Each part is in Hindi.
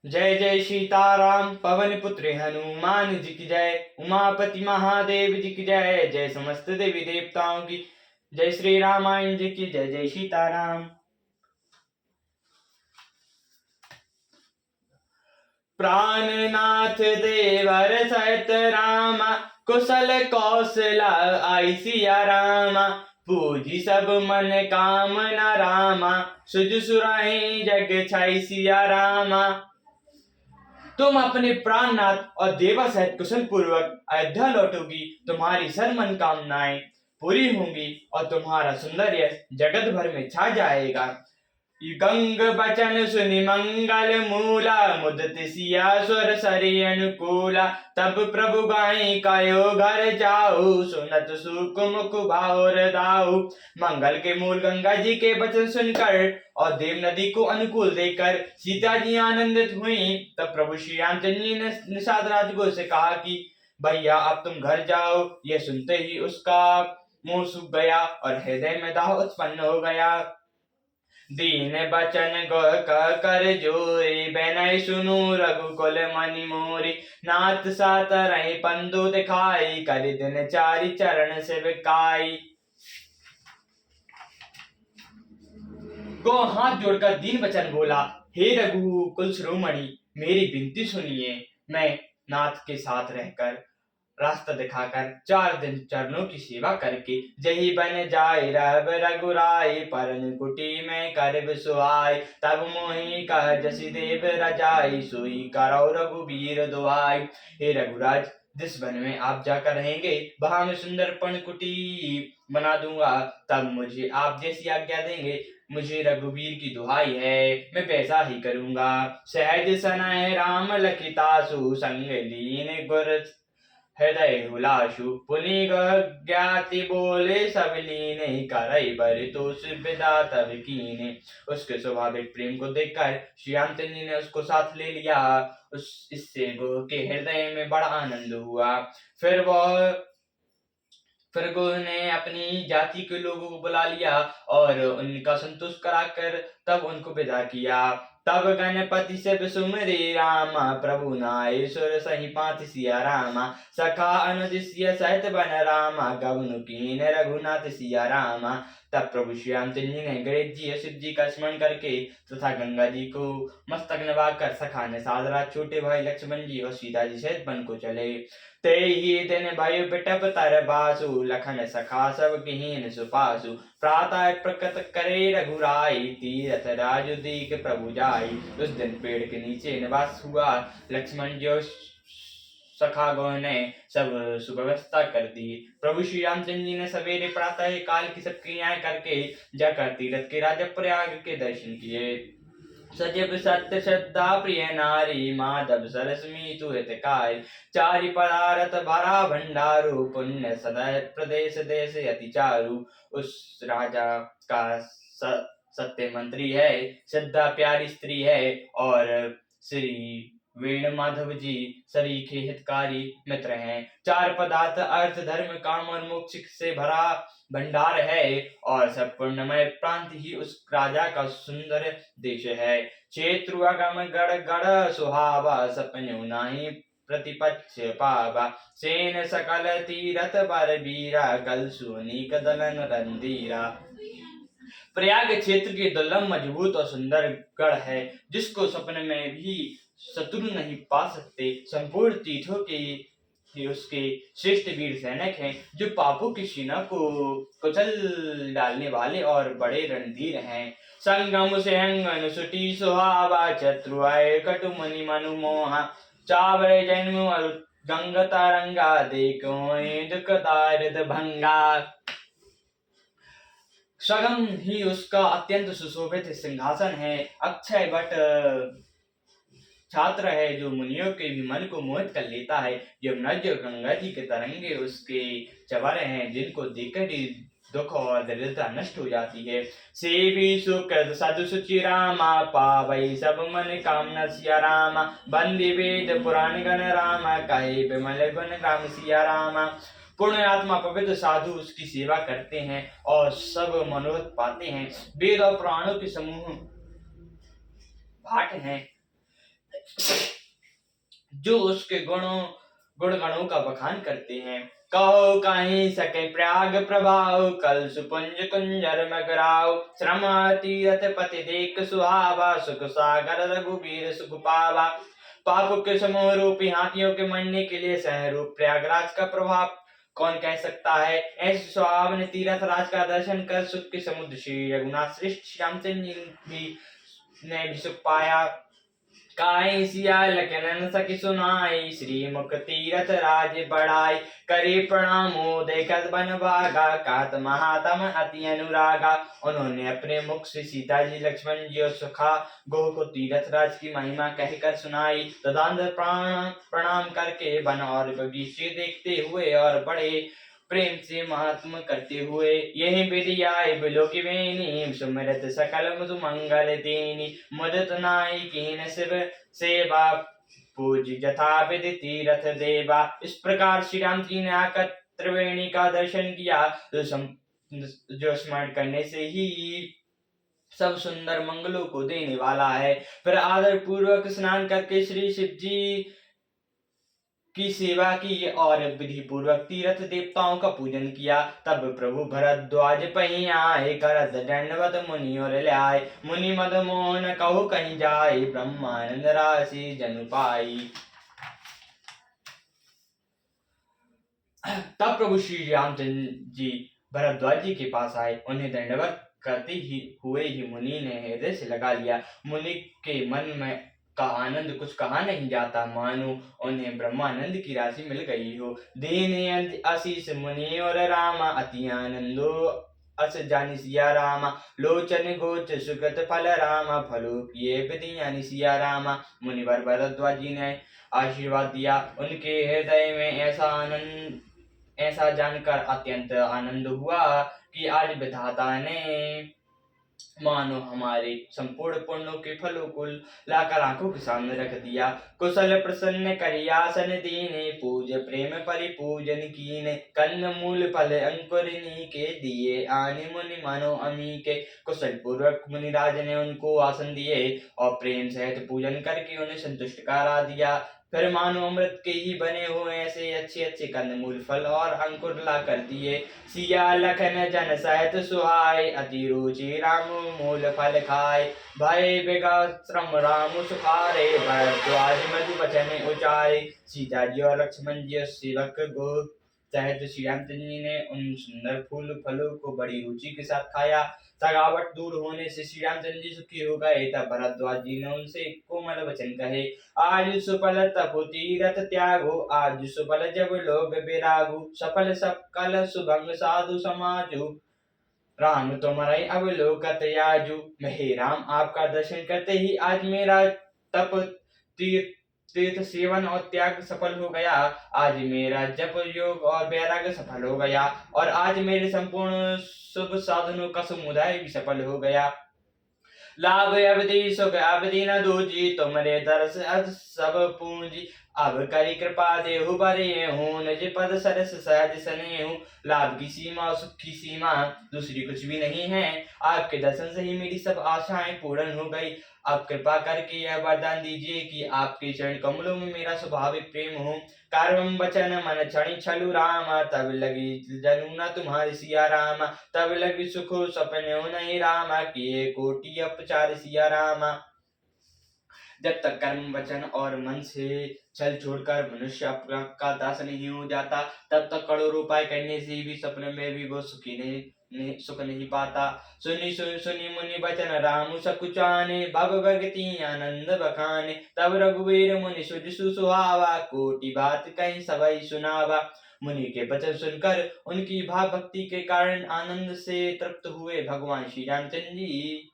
जय जय सीताराम पवन पुत्र हनुमान जी की जय। उमापति महादेव जी की जय। जय समस्त देवी देवताओं की जय। श्री रामायण जी की जय। जय सीताराम। प्राणनाथ देवर सहित रामा, कुशल कौशला आई सिया रामा। पूजी सब मन कामना रामा, सुज सुराही जग छाई सिया रामा। तुम अपने प्राणनाथ और देवा सहित कुशल पूर्वक अयोध्या लौटोगी, तुम्हारी सर मनोकामनाएं पूरी होंगी और तुम्हारा सुंदर यश जगत भर में छा जाएगा। गंग बचन सुनि मंगल मूला, मुदित सिया स्वर सरि अनुकूला। तब प्रभु गाई कयो घर जाऊ, सुनत सुख मुख भावर दाऊ। मंगल के मूल गंगा जी के वचन सुनकर और देव नदी को अनुकूल देखकर सीता जी आनंदित हुई। तब प्रभु श्री रामचंद्र जी ने निषाद राजगुरु से कहा कि भैया अब तुम घर जाओ। यह सुनते ही उसका मुंह सूख गया और हृदय में दाह उत्पन्न हो गया। दीन बचन कर जोरी, बैनई सुनु रघुकुल मनि मोरी। नाथ सात रही पंदु दिखाई, कर दिन चारि चरण सेविकाई। गो हाथ जोड़कर दीन बचन बोला, हे रघुकुल शिरोमणि, मेरी विनती सुनिए। मैं नाथ के साथ रहकर रास्ता दिखाकर 4 दिन चरणों की सेवा करके जही बन जाए रब रघुराई। परन कुटी में करब सुहाई, तब मोहि कह जसि देव रजाई। सोई करौ रघुबीर दुहाई। हे रघुराज, जिस वन में आप जाकर रहेंगे वहां मैं सुंदर पर्ण कुटी बना दूंगा। तब मुझे आप जैसी आज्ञा देंगे। मुझे रघुवीर की दुहाई है, मैं वैसा ही करूंगा। सहज सनय राम लखितासु, संग लीन गुर हृदय हुलाशु। पुनि ज्ञाति बोले सब लीने, करई बर तोष विदा तब कीने। उसके स्वाभाविक प्रेम को देखकर श्री रामचंद्र जी ने उसको साथ ले लिया। इससे गो के हृदय में बड़ा आनंद हुआ। फिर गो ने अपनी जाति के लोगों को बुला लिया और उनका संतुष्ट कराकर तब उनको विदा किया। तब गणपति से सुमरि रामा, प्रभु नाय सुर सही पांति सिया रामा। सखा अनुज सिय सहित बन रामा, गवनु कीन रघुनाथ सिया रामा। तब प्रभु श्री रामचंद्र जी ने गणेश जी और शिव जी का स्मरण करके तथा गंगा जी को मस्तक नवाकर सखा ने साधराज छोटे भाई लक्ष्मण जी और सीता जी सहित वन को चले। ते ही दिन भयो बिटप तर बासु, लखन सखा सब किहीन सुपासु। प्रातः प्रकट करे रघुराई, तीरथ राजु दीक प्रभु जाई। उस दिन पेड़ के नीचे निवास हुआ। लक्ष्मण जी और सखागण ने सब सुव्यवस्था कर दी। प्रभु श्री रामचंद्र जी ने सवेरे प्रातः काल की सब क्रियाएं करके जाकर तीरथ के राजा प्रयाग के दर्शन किए। सजब सत्य श्रद्धा प्रिय नारी, माधव सरस मीतु हितकारी। चारि पदारथ भरा भंडारू, पुण्य सदय प्रदेश देश अति चारु। उस राजा का सत्य मंत्री है, श्रद्धा प्यारी स्त्री है और श्री वेणु माधव जी सरीखे हितकारी मित्र हैं। 4 पदार्थ अर्थ धर्म काम और मोक्ष से भरा भंडार है और सब पूर्णमय प्रांत ही उस राजा का सुंदर देश है। क्षेत्रु अगम गढ़ गढ़ सुहावा, सपन्यु नाही प्रतिपक्ष पावा। सेन सकल तीरथ पर बीरा, कल सुनीक दलन रंधीरा। प्रयाग क्षेत्र की दुर्लभ मजबूत और सुंदर गढ़ है, जिसको सपने में भी शत्रु नहीं पा सकते। संपूर्ण तीर्थों के उसके श्रेष्ठ वीर सैनिक हैं, जो पापों की सेना को कुचल डालने वाले और बड़े रणधीर हैं। संगम से अंगन सुटी सुहावा, शत्रु आए कटु मुनि मनु मोहा। चावरे जन्म गंग तरंगा, देखो दुख दारिद भंगा। सगम ही उसका अत्यंत सुशोभित सिंहासन है। अक्षय वट छात्र है, जो मुनियों के भी मन को मोहित कर लेता है। यमुना जी और गंगा जी के तरंगे उसके चवर हैं, जिनको देखकर ही दुख और दरिद्रता नष्ट हो जाती है। सेवी सुख साधु सुचि रामा, पावई सब मन कामना सिया रामा। बंदी वेद पुराण गण रामा, कहे विमल गुण राम सिया रामा। पूर्ण आत्मा पवित्र साधु उसकी सेवा करते हैं और सब मनोरथ पाते हैं। वेद और पुराणों के समूह भाट हैं, जो उसके गुणगणों का बखान करते हैं। कहो काहीं सके प्रयाग प्रभाव, कल सुपुंज कुंजर मगराव, श्रम तीरथ पति देख सुहावा, सुख सागर रघुबीर सुख पावा। पापों के समूह रूपी हाथियों के मरने के लिए सहरूप प्रयागराज का प्रभाव कौन कह सकता है। ऐसे सुहावने तीरथ राज का दर्शन कर सुख के समुद्र श्री रघुनाथ श्रेष्ठ श्यामचंद्र जी ने भी सुख पाया। काई सिया लखनन सखी सुनाई, श्रीमुख तीरथ राज बढ़ाई, करे प्रणामो देखत बन भागा, कात महात्म अति अनुरागा। उन्होंने अपने मुख से सीता जी, लक्ष्मण जी और सुखा गोह को तीरथ राज की महिमा कहकर सुनाई। तदंतर प्रणाम करके वन और बगीचे देखते हुए और बड़े प्रेम से महात्म करते हुए, यही विधि आए बिलो की बेनी, सुमिरत सकल मुझ मंगल देनी, मुदत नाई कीन शिव सेवा, पूज यथा विधि तीरथ देवा। इस प्रकार श्री राम जी ने आकर त्रिवेणी का दर्शन किया, जो स्मरण करने से ही सब सुंदर मंगलों को देने वाला है। फिर आदर पूर्वक स्नान करके श्री शिव जी की सेवा की और विधि पूर्वक तीर्थ देवताओं का पूजन किया। तब प्रभु भरद्वाज पही आए, करत दंडवत मुनि और ल्याए, मुनि मद मोहन कहु कहीं जाए, ब्रह्मानंद राशि जनु पाई। तब प्रभु श्री रामचंद्र जी भरद्वाज जी के पास आए। उन्हें दंडवत करते हुए ही मुनि ने हृदय से लगा लिया। मुनि के मन में का आनंद कुछ कहा नहीं जाता, मानो उन्हें ब्रह्मानंद की राशि मिल गई हो। दीन आशीष मुनि और रामा, अति आनंदो अस जानि सिया रामा, लोचन गोच सुकृत फल रामा, फलो किए विधि जानि सिया रामा। मुनिवर भरद्वाज जी ने आशीर्वाद दिया। उनके हृदय में ऐसा जानकर अत्यंत आनंद हुआ कि आज विधाता ने मानो हमारे संपूर्ण पुण्यों के फलों को लाकर आंखों के सामने रख दिया। कुशल प्रसन्न करियासन दीने, पूज प्रेम परिपूजन कीने, कंद मूल फल अंकुरिनी के दिए, आने मुनि मानो अमी के। कुशल पूर्वक मुनिराज ने उनको आसन दिए और प्रेम सहित पूजन करके उन्हें संतुष्ट करा दिया। फिर मानो अमृत के ही बने हुए ऐसे अच्छे अच्छे कंदमूल फल और अंकुर ला कर दिए। सिया लखन जन सहित सुहाय, अति रुचि राम मूल फल खाए, भय विगत श्रम राम सुखारे, भरद्वाज मधु वचन उचारे। सीता जी और लक्ष्मण जी और सेवक गो सहित श्री रामचंद्र जी ने उन सुंदर फूल फलों को बड़ी रुचि के साथ खाया। थकावट दूर होने से श्री रामचंद्र जी सुखी हो गए। तब भरद्वाज जी ने उनसे कोमल वचन कहे, आज सुफल तप तीरथ त्यागो, आज सुफल जब लोग विरागु, सफल सकल सुभंग साधु समाजु, राम तुम्हारे अब लोकत याजु। हे राम, आपका दर्शन करते ही आज मेरा तप तीर्थ सेवन और त्याग सफल हो गया। आज मेरा जप योग और वैराग्य सफल हो गया और आज मेरे संपूर्ण शुभ साधनों का समुदाय भी सफल हो गया। लाभ अवधि सुख अवधि न दूजी, तुमरे दर्श सब पूंजी, अब करी कृपा देहु बरे हूँ, निज पद सरस सहज सने हूँ। लाभ की सीमा और सुख की सीमा दूसरी कुछ भी नहीं है। आपके दर्शन से ही मेरी सब आशाएं पूर्ण हो गई। अब कृपा करके यह वरदान दीजिए कि आपके चरण कमलों में मेरा स्वाभाविक प्रेम हो। कर्म वचन मन क्षणि छलु रामा, तब लगी जनु न तुम्हारी सिया रामा, तब लगी सुखो सपने नहीं रामा, किए कोटि अपचार सिया रामा। जब तक कर्म वचन और मन से छल छोड़कर मनुष्य का दास नहीं हो जाता, तब तक करोड़ों उपाय करने से भी सपने में भी वो सुख नहीं पाता। सुनी सुनी मुनि वचन राम सकुचाने, भव भगति आनंद बखाने, तब रघुवीर मुनि सुज सुहावा, कोटि बात कहीं सबई सुनावा। मुनि के वचन सुनकर उनकी भाव भक्ति के कारण आनंद से तृप्त हुए भगवान श्री रामचंद्र जी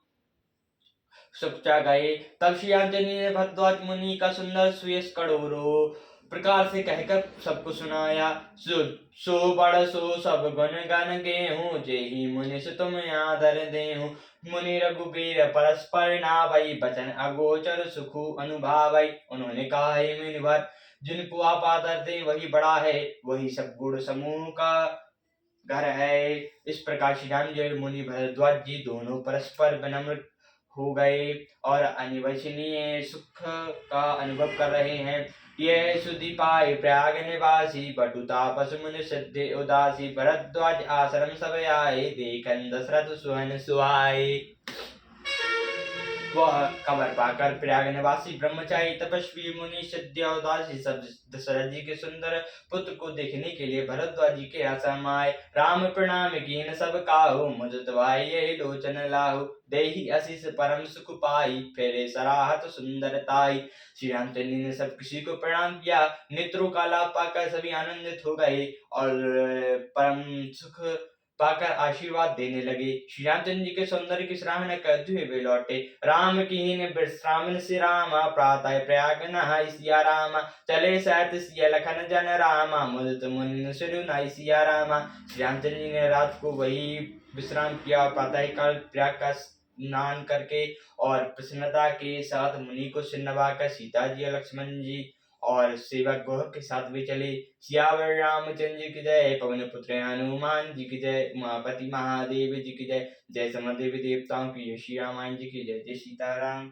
सुखचा गए। तब श्री रामचंद्र जी ने भरद्वाज मुनि का सुंदर सुयश करोड़ों प्रकार से कहकर सबको सुनाया। सो बड़ सो सब गुण गण गेहूं, जेहि मुनि तुम आदर देहूं। मुनि रघुबीर परस्पर नावई, बचन अगोचर सुखु अनुभावई। उन्होंने कहा, हे मुनिवर, जिनको आप आदर दें वही बड़ा है, वही सब गुण समूह का घर है। इस प्रकार श्री राम जी मुनि भरद्वाज जी दोनों परस्पर विनम्र हो गए और अनिवचनीय सुख का अनुभव कर रहे हैं। ये सुधि पाए प्रयाग निवासी, बटु तापस मुनि सिद्धि उदासी, भरद्वाज आश्रम सब आए, देखन दशरथ सुहन सुहाए। वह खबर पाकर प्रयाग निवासी ब्रह्मचारी तपस्वी मुनि सिद्ध उदासी सब दशरथ जी के सुंदर पुत्र को देखने के लिए भरद्वाज जी के आश्रम आए। राम प्रणाम कीन सब काहू, मुदित भाई यही लोचन लाहू, देहि आशीष परम सुख पाई, फेरे सराहत सुंदरताई। श्री रामचंद्र जी ने सब किसी को प्रणाम किया, नेत्रों का लाभ पाकर सभी आनंदित हो गए और परम सुख पाकर आशीर्वाद देने लगे। श्री रामचंद्र जी के सौंदर्य की सराहना करते हुए वे लौटे। राम कीन विश्राम से रामा, प्रातः प्रयाग नहाय सिया रामा, चले सहत सिया लखन जन रामा, मुदित मुनि सुरु नाई सिया रामा। श्री रामचंद्र जी ने रात को वही विश्राम किया और प्रातः काल प्रयाग का स्नान करके और प्रसन्नता के साथ मुनि को सिर नवाकर सीता जी और लक्ष्मण जी और सेवक गोह के साथ भी चले। सियावर रामचंद्र जी की जय, पवन पुत्र हनुमान जी की जय, उमापति महादेव जी की जय, जय समस्त देवी देवताओं की जय, श्री रामायण जी की जय, जय सीताराम।